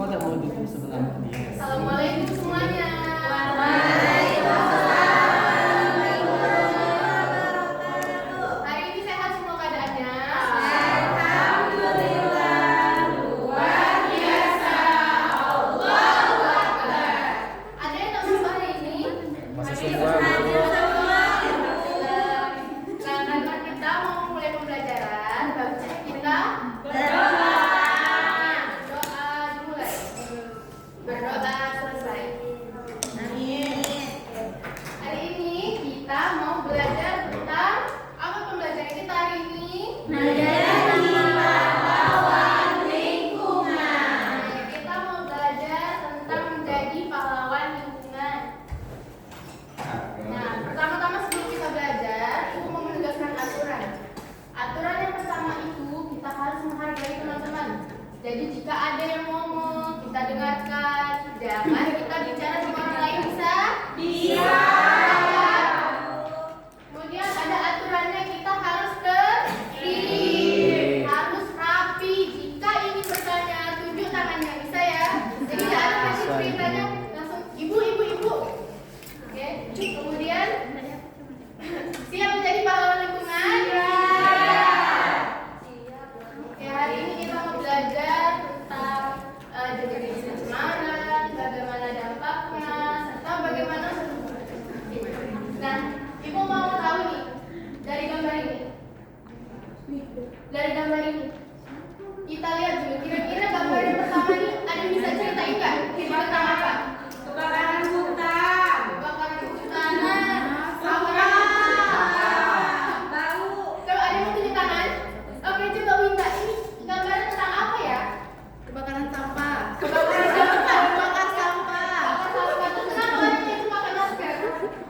nggak mau duduk sebelah dia? Assalamualaikum semuanya. Hari ini sehat semua keadaannya? Alhamdulillah, luar biasa. Allahu Akbar. Ada yang nonton hari ini? Masih semua. Karena kita mau mulai pembelajaran, bagusnya kita berdoa dimulai. Berdoa selesai. Hari ini kita mau belajar tentang apa pembelajaran kita hari ini? Menjadi pahlawan lingkungan. Kita mau belajar tentang menjadi pahlawan lingkungan. Nah, pertama-tama sebelum kita belajar, Ibu mau menegaskan aturan. Aturan yang pertama itu kita harus menghargai teman-teman. Jadi jika ada yang ngomong, kita dengarkan. Jangan kita bicara sama orang lain, bisa? Bisa. Kemudian ada aturannya, kita harus tertib, harus rapi. Jika ingin bertanya, tunjuk tangannya, bisa ya? Jadi tidak ada kasih perintahnya langsung ibu. Oke. Kemudian siap menjadi pahlawan lingkungan? Oke, hari ini kita mau belajar tentang jadi pencemaran, bagaimana dampaknya, serta bagaimana. Nah, ibu mau tahu nih dari gambar ini. Dari gambar ini, kita lihat dulu. Kira-kira gambar yang pertama ini ada yang bisa ceritain nggak? Tentang apa? Kebakaran hutan. Kebakaran hutan. Apa? Tahu. Kalau ada yang mau tunjuk tangan, oke coba minta ini gambarnya tentang apa ya? Kebakaran sampah. Kebakaran sampah. Bakar sampah. Kenapa orangnya itu pakai masker?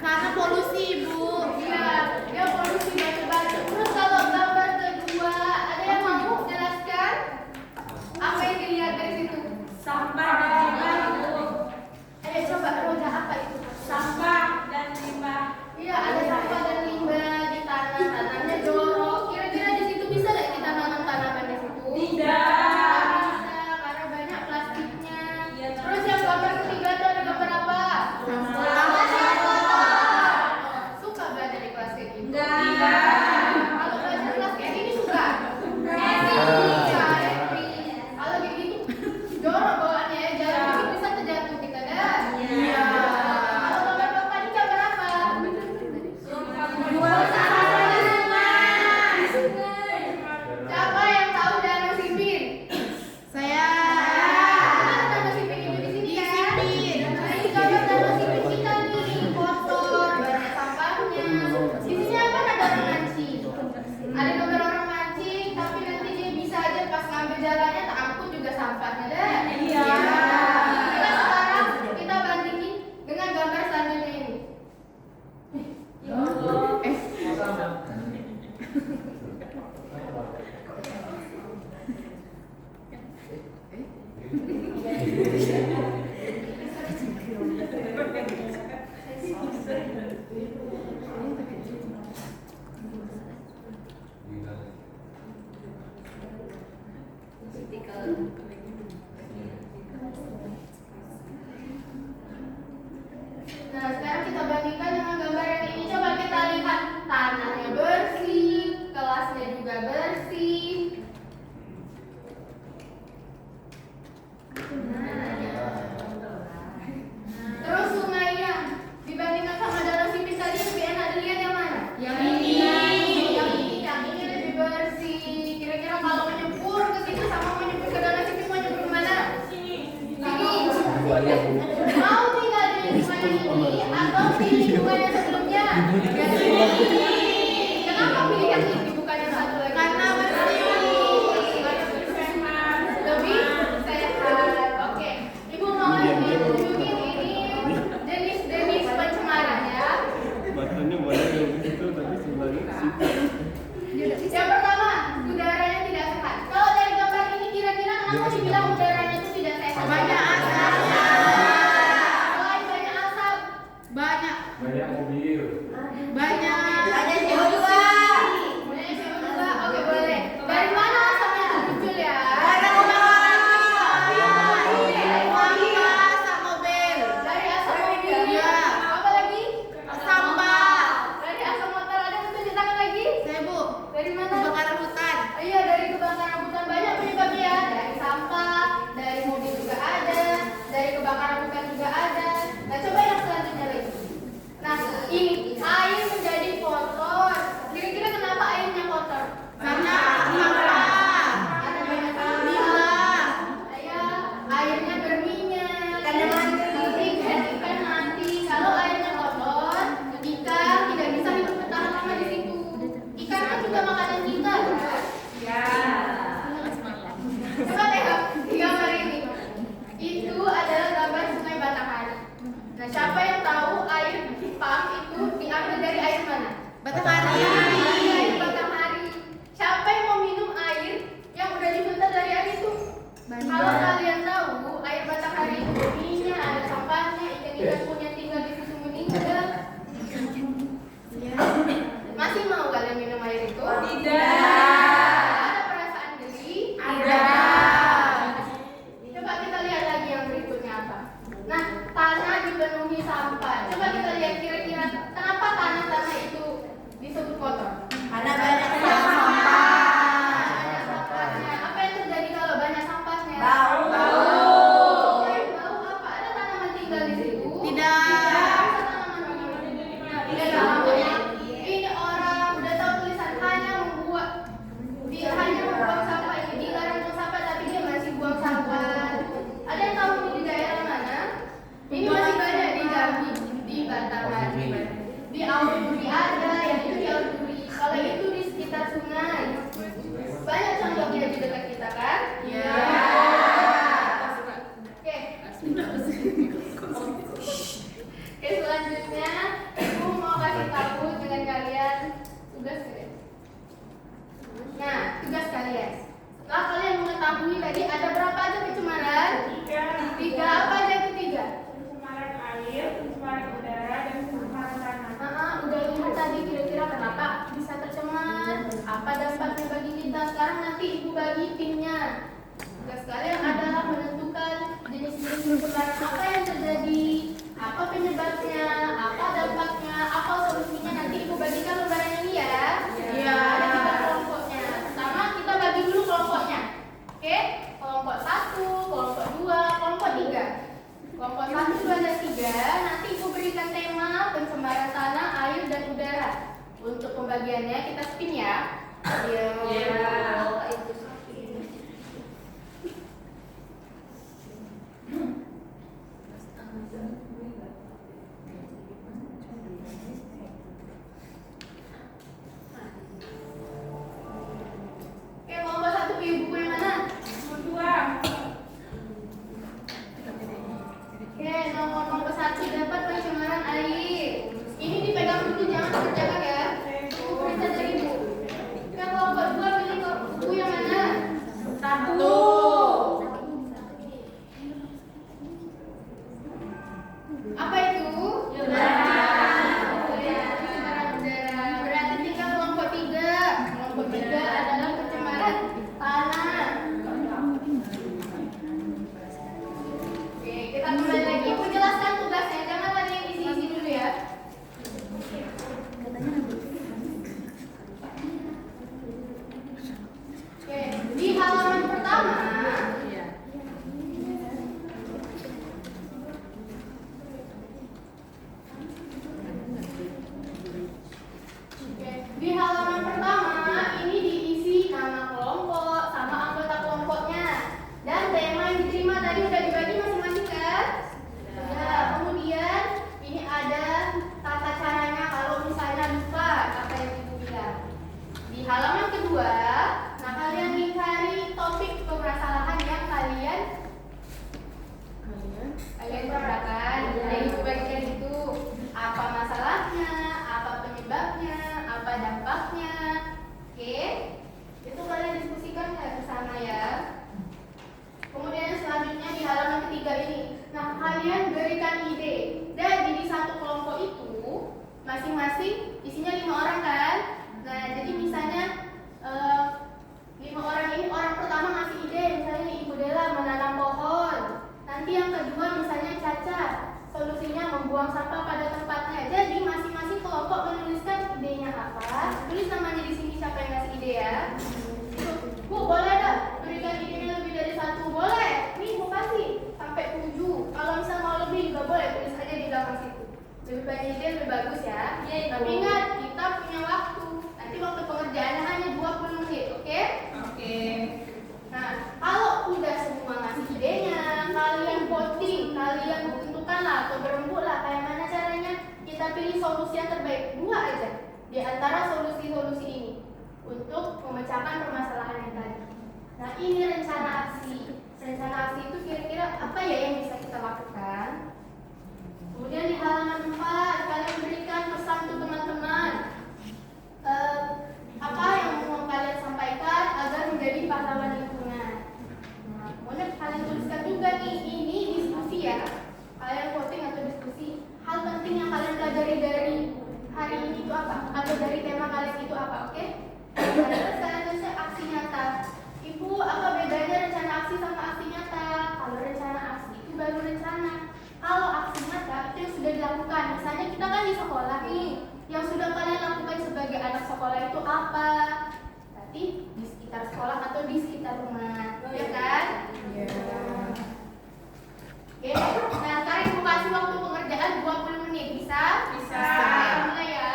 Karena polusi, Bu. Iya, dia polusi batu-batu. Terus kalau gambar kedua, ada yang mau jelaskan apa yang dilihat dari situ? Sampah dan limbah, Bu. Ayo coba roda apa itu? Sampah dan limbah. Iya, ada sampah dan limbah di tanah, tanahnya jorok. Kira-kira di situ bisa nggak kita nanam tanaman di situ? Tidak. Bisa, karena banyak plastiknya. Iya, Terus yang gambar ketiga itu ada gambar apa? Sampah. Suka belajar di kelas kayak gitu? Tidak. Kalau belajar kelas kayak gini suka? Happy. Kalau kayak gitu jorok bawaannya ya, jangan bikin bisa terjatuh kita dah. Iya. Kalau gambar bapak ini gambar apa? Dua Siapa yang tahu Danau Sipin? Saya. Ada Danau Sipin itu di sini kan? Nah, ini gambar Danau Sipin kita nih, kotor, banyak sampahnya. Di sini apa ada orang mancing? Ada gambar orang mancing, tapi nanti dia bisa aja pas ngambil jalannya tak angkut juga sampahnya deh. Iya. Kita sekarang kita bandingin dengan gambar selanjutnya ini. Nah, sekarang kita bandingkan dengan gambar yang ini. Coba kita lihat tanahnya bersih, kelasnya juga bersih. Terus sungainya dibandingkan sama Danau Sipin tadi lebih enak dilihat yang mana? Yang ini. Yang ini lebih bersih. Kira-kira kalau menyempur ke situ sama menyempur ke Danau Sipin mau nyempur kemana? Sini. Buaya, Bu. Mau tinggal di lingkungan ini atau di lingkungan yang sebelumnya? Yang ini. Kenapa pilih yang ini bukan yang satu lagi? Karena bersih. Lebih sehat. Oke. Ibu mau tunjukin ini jenis-jenis pencemaran ya. Matanya banyak yang begitu, tapi sebelahnya situ. Yang pertama, udara yang tidak sehat. Kalau dari gambar ini kira-kira kenapa dibilang udaranya itu tidak sehat? Banyak asapnya. tadi udah dibagi masing-masing kan? Ya, kemudian ini ada tata caranya kalau misalnya lupa apa yang ibu bilang. Di halaman kedua, nah kalian cari topik permasalahan yang kalian perhatikan. Ada ibu bagian itu apa masalahnya, apa penyebabnya, apa dampaknya. Oke, itu kalian diskusikan ke sana ya. Kemudian selanjutnya di halaman ketiga ini, nah kalian berikan ide. Dan di satu kelompok itu masing-masing isinya 5 orang kan. Nah jadi misalnya 5 orang ini, orang pertama ngasih ide, misalnya Ibu Dela menanam pohon. Nanti yang kedua misalnya Caca, solusinya membuang sampah pada tempatnya. Jadi masing-masing kelompok menuliskan idenya apa. Tulis namanya di sini siapa yang ngasih ide ya. Bu, boleh dah berikan idenya lebih dari 1? Boleh. Nih, Bu kasih sampai 7. Kalau misal mau lebih juga boleh, tulis aja di belakang situ. Lebih banyak ide lebih bagus ya. Iya, tapi ingat, kita punya waktu. Nanti waktu pengerjaannya hanya 20 menit, oke? Oke. Nah, kalau udah semua ngasih idenya, kalian voting, kalian tentukanlah atau berembuklah kayak mana caranya. Kita pilih solusi yang terbaik, 2 aja di antara solusi-solusi ini untuk memecahkan permasalahan yang tadi. Nah, ini rencana aksi. Rencana aksi itu kira-kira apa ya yang bisa kita lakukan? Kemudian di halaman 4 kalian berikan pesan untuk teman-teman. Apa yang mau kalian sampaikan agar menjadi pahlawan lingkungan. Nah, kemudian kalian tuliskan juga nih, ini diskusi ya. Kalian voting atau diskusi. Hal penting yang kalian pelajari dari hari ini itu apa? Atau dari tema kalian itu apa, oke? Terus kalian tulis aksi nyata. Ibu, apa bedanya rencana aksi sama aksi nyata? Kalau rencana aksi itu baru rencana. Kalau aksi nyata itu yang sudah dilakukan. Misalnya kita kan di sekolah nih, yang sudah kalian lakukan sebagai anak sekolah itu apa? Berarti di sekitar sekolah atau di sekitar rumah, ya kan? Iya. Oke, nah sekarang ibu kasih waktu pengerjaan 20 menit, bisa? Bisa. Mulai ya.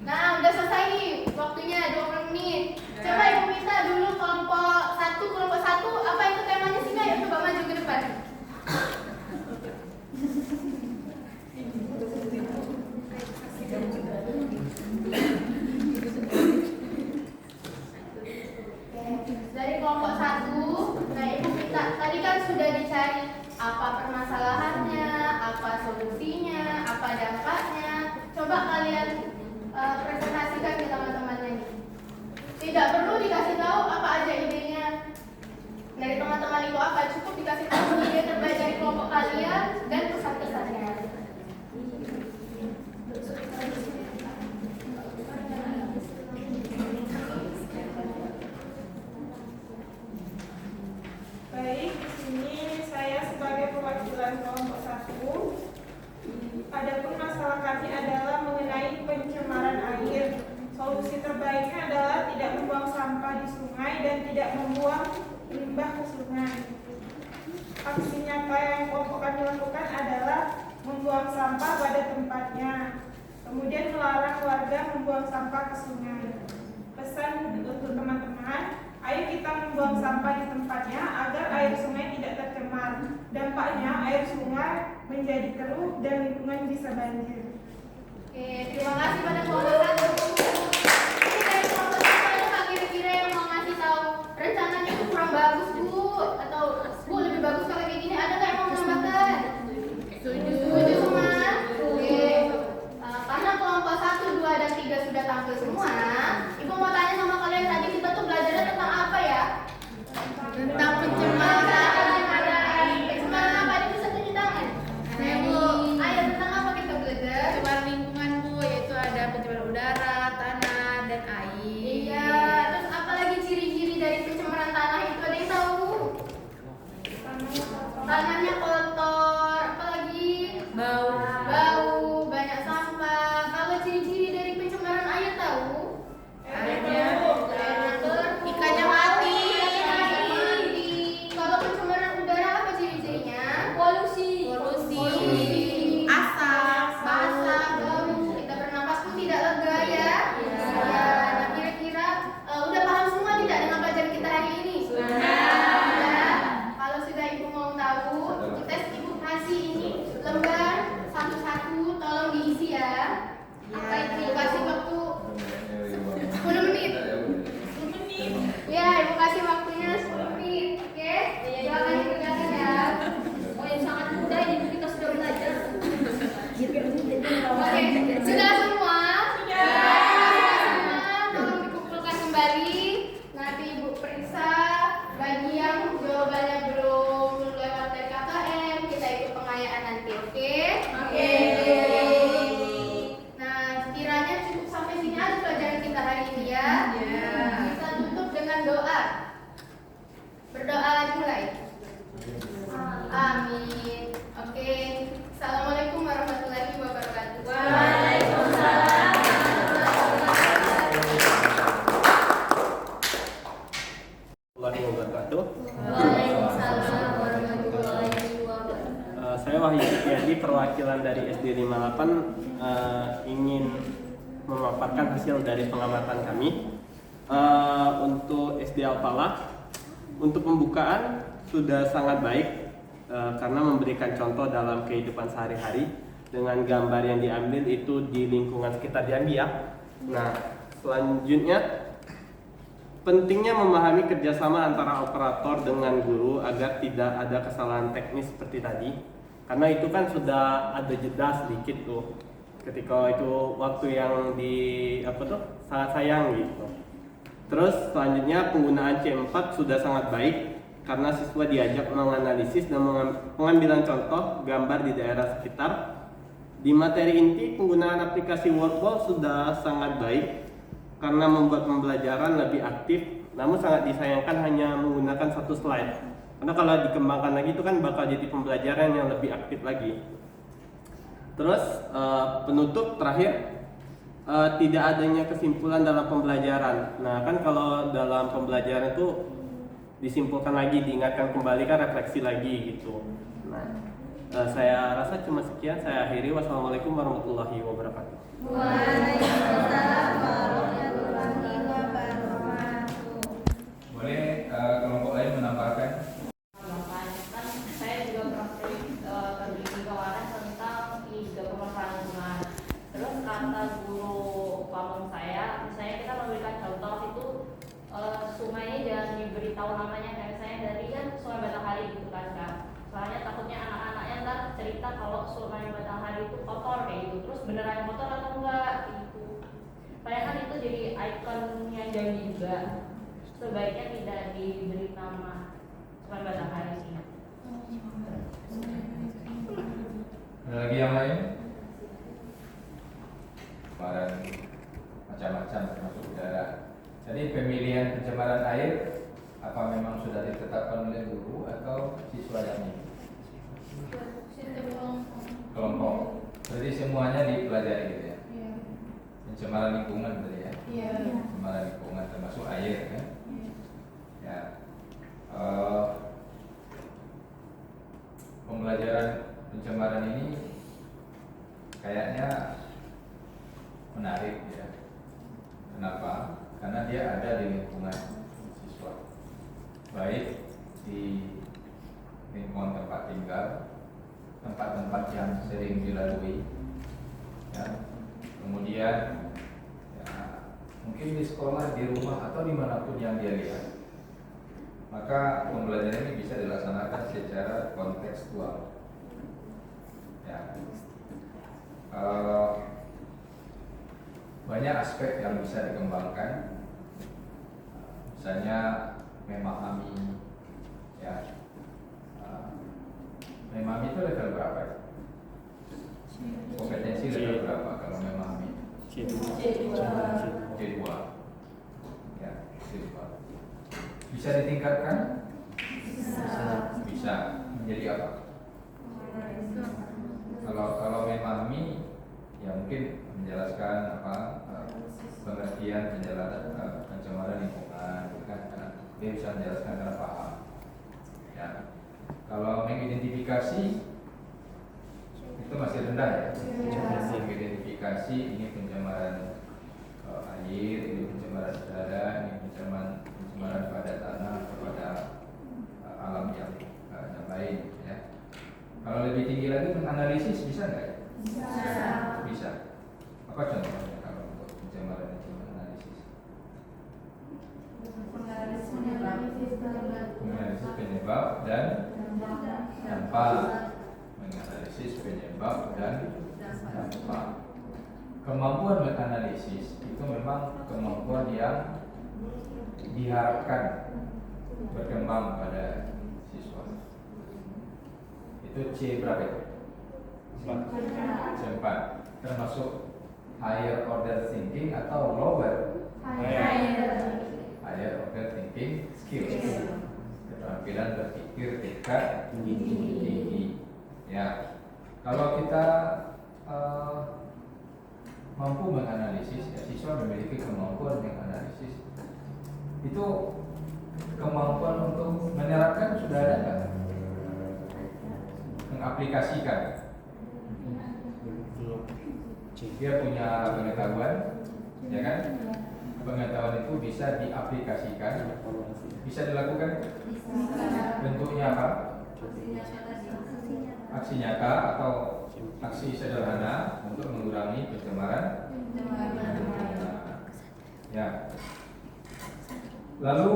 Nah, udah selesai nih waktunya 20 menit. Coba ibu minta dulu kelompok 1 apa itu temanya sih? Ayo coba maju ke depan. Dari kelompok 1, nah ibu minta, tadi kan sudah dicari apa permasalahannya, apa solusinya, apa dampaknya. Coba kalian presentasikan ke teman-temannya nih. Tidak perlu dikasih tahu apa aja idenya dari teman-teman itu apa, cukup dikasih tahu ide terbaik dari kelompok kalian dan pesan-pesannya. Baik, di sini saya sebagai perwakilan kelompok 1. Adapun masalah kami adalah mengenai pencemaran air. Solusi terbaiknya adalah tidak membuang sampah di sungai dan tidak membuang limbah ke sungai. Aksi nyata yang kelompok kami lakukan adalah membuang sampah pada tempatnya. Kemudian melarang warga membuang sampah ke sungai. Pesan untuk teman-teman, ayo kita membuang sampah di tempatnya agar air sungai tidak tercemar. Dampaknya air sungai menjadi keruh dan lingkungan bisa banjir. Oke, terima kasih pada kelompok 1. Ini dari kelompok 1 ada nggak kira-kira yang mau ngasih tahu rencananya itu kurang bagus Bu, atau Bu lebih bagus kalau kayak gini, ada nggak yang mau menambahkan? Setuju semua? Oke. Karena kelompok 1, 2, dan 3 sudah tampil semua, Ibu mau tanya sama kalian, tadi kita tuh belajarnya tentang apa ya? Tentang pencemaran. Pencemaran apa? Ini bisa tunjuk tangan. Saya, Bu. Ayo, tentang apa kita belajar? Pencemaran lingkungan, Bu, yaitu ada pencemaran udara, tanah, dan air. Iya, terus apa lagi ciri-ciri dari pencemaran tanah itu, ada yang tahu? Wahyu Setiadi, perwakilan dari SD 58 ingin memaparkan hasil dari pengamatan kami. Untuk SD Al-Falah, untuk pembukaan sudah sangat baik karena memberikan contoh dalam kehidupan sehari-hari dengan gambar yang diambil itu di lingkungan sekitar Jambi ya. Nah, selanjutnya pentingnya memahami kerjasama antara operator dengan guru agar tidak ada kesalahan teknis seperti tadi, karena itu kan sudah ada jeda sedikit tuh ketika itu waktu yang sangat sayang gitu. Terus selanjutnya penggunaan C4 sudah sangat baik karena siswa diajak menganalisis dan pengambilan contoh gambar di daerah sekitar. Di materi inti penggunaan aplikasi Workball sudah sangat baik karena membuat pembelajaran lebih aktif, namun sangat disayangkan hanya menggunakan satu slide. Karena kalau dikembangkan lagi itu kan bakal jadi pembelajaran yang lebih aktif lagi. Terus penutup terakhir, tidak adanya kesimpulan dalam pembelajaran. Nah kan kalau dalam pembelajaran itu disimpulkan lagi, diingatkan kembali kan refleksi lagi gitu. Nah saya rasa cuma sekian, saya akhiri. Wassalamualaikum warahmatullahi wabarakatuh. Waalaikumsalam warahmatullahi wabarakatuh. Boleh kelompok lain menambahkan? Kan saya juga pernah terbimbing kemarin tentang 3 pemetaan lingkungan. Terus kata guru pamong saya, misalnya kita memberikan contoh itu sungainya jangan diberitahu namanya, kayak misalnya dari kan Sungai Batanghari gitu kan Kak. Soalnya takutnya anak-anaknya ntar cerita kalau Sungai Batanghari itu kotor kayak gitu. Terus beneran kotor atau enggak gitu. Padahal kan itu jadi ikonnya Jambi juga. Sebaiknya tidak diberi nama Sungai Batanghari sih. Ada lagi yang lain? Kemarin macam-macam termasuk udara. Jadi pemilihan pencemaran air apa memang sudah ditetapkan oleh guru atau siswa yang ini? Kelompok. Berarti semuanya dipelajari gitu ya. Pencemaran lingkungan berarti ya. Pencemaran lingkungan termasuk air kan. Ya. Pembelajaran pencemaran ini kayaknya menarik ya. Kenapa? Karena dia ada di lingkungan siswa, baik di lingkungan tempat tinggal, tempat-tempat yang sering dilalui, ya. Kemudian ya, mungkin di sekolah, di rumah atau dimanapun yang dia lihat. Maka pembelajaran ini bisa dilaksanakan secara kontekstual. Ya. Banyak aspek yang bisa dikembangkan, misalnya memahami, ya, memahami itu level berapa? Ya? Kompetensi level berapa kalau memahami? C2. Ya, C2. Bisa ditingkatkan? Bisa. Menjadi apa? Kalau memahami, ya mungkin menjelaskan pengertian penjelasan pencemaran lingkungan, kan? Karena dia bisa menjelaskan karena paham. Ya. Kalau mengidentifikasi itu masih rendah ya. Mengidentifikasi ini pencemaran air, ini pencemaran udara, ini pencemaran pada tanah, kepada alam yang lain. Ya. Kalau lebih tinggi lagi menganalisis bisa nggak? Bisa. Apa contohnya kalau untuk pencemaran analisis? Menganalisis penyebab dan dampak. Menganalisis penyebab dan dampak. Kemampuan menganalisis itu memang kemampuan yang diharapkan berkembang pada siswa. Itu C berapa itu? C4. Termasuk higher order thinking atau lower? Higher order thinking skills. Keterampilan berpikir tingkat tinggi. Ya. Kalau kita mampu menganalisis, ya, siswa memiliki kemampuan menganalisis. Itu kemampuan untuk menerapkan sudah ada nggak? mengaplikasikan. Dia punya pengetahuan, ya kan? Pengetahuan itu bisa diaplikasikan, bisa dilakukan. Bentuknya apa? Aksi nyata atau aksi sederhana untuk mengurangi pencemaran. Ya. Lalu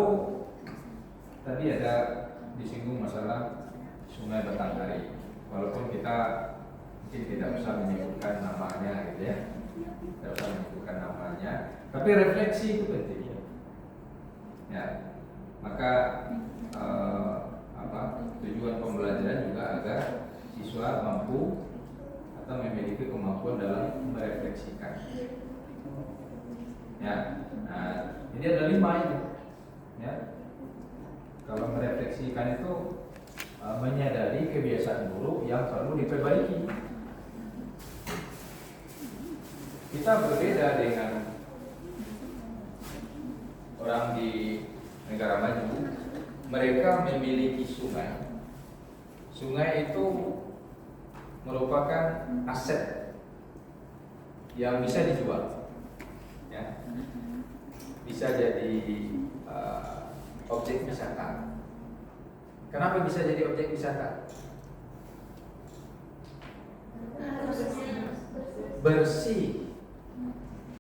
tadi ada disinggung masalah Sungai Batanghari. Walaupun kita mungkin tidak usah menyebutkan namanya gitu ya. Tidak usah menyebutkan namanya, tapi refleksi itu penting. Ya. Maka tujuan pembelajaran juga agar siswa mampu atau memiliki kemampuan dalam merefleksikan. Ya, nah, ini ada 5 itu. Ya, kalau merefleksikan itu menyadari kebiasaan buruk yang perlu diperbaiki. Kita berbeda dengan orang di negara maju. Mereka memiliki sungai. Sungai itu merupakan aset yang bisa dijual, ya. Bisa jadi objek wisata. Kenapa bisa jadi objek wisata? Bersih.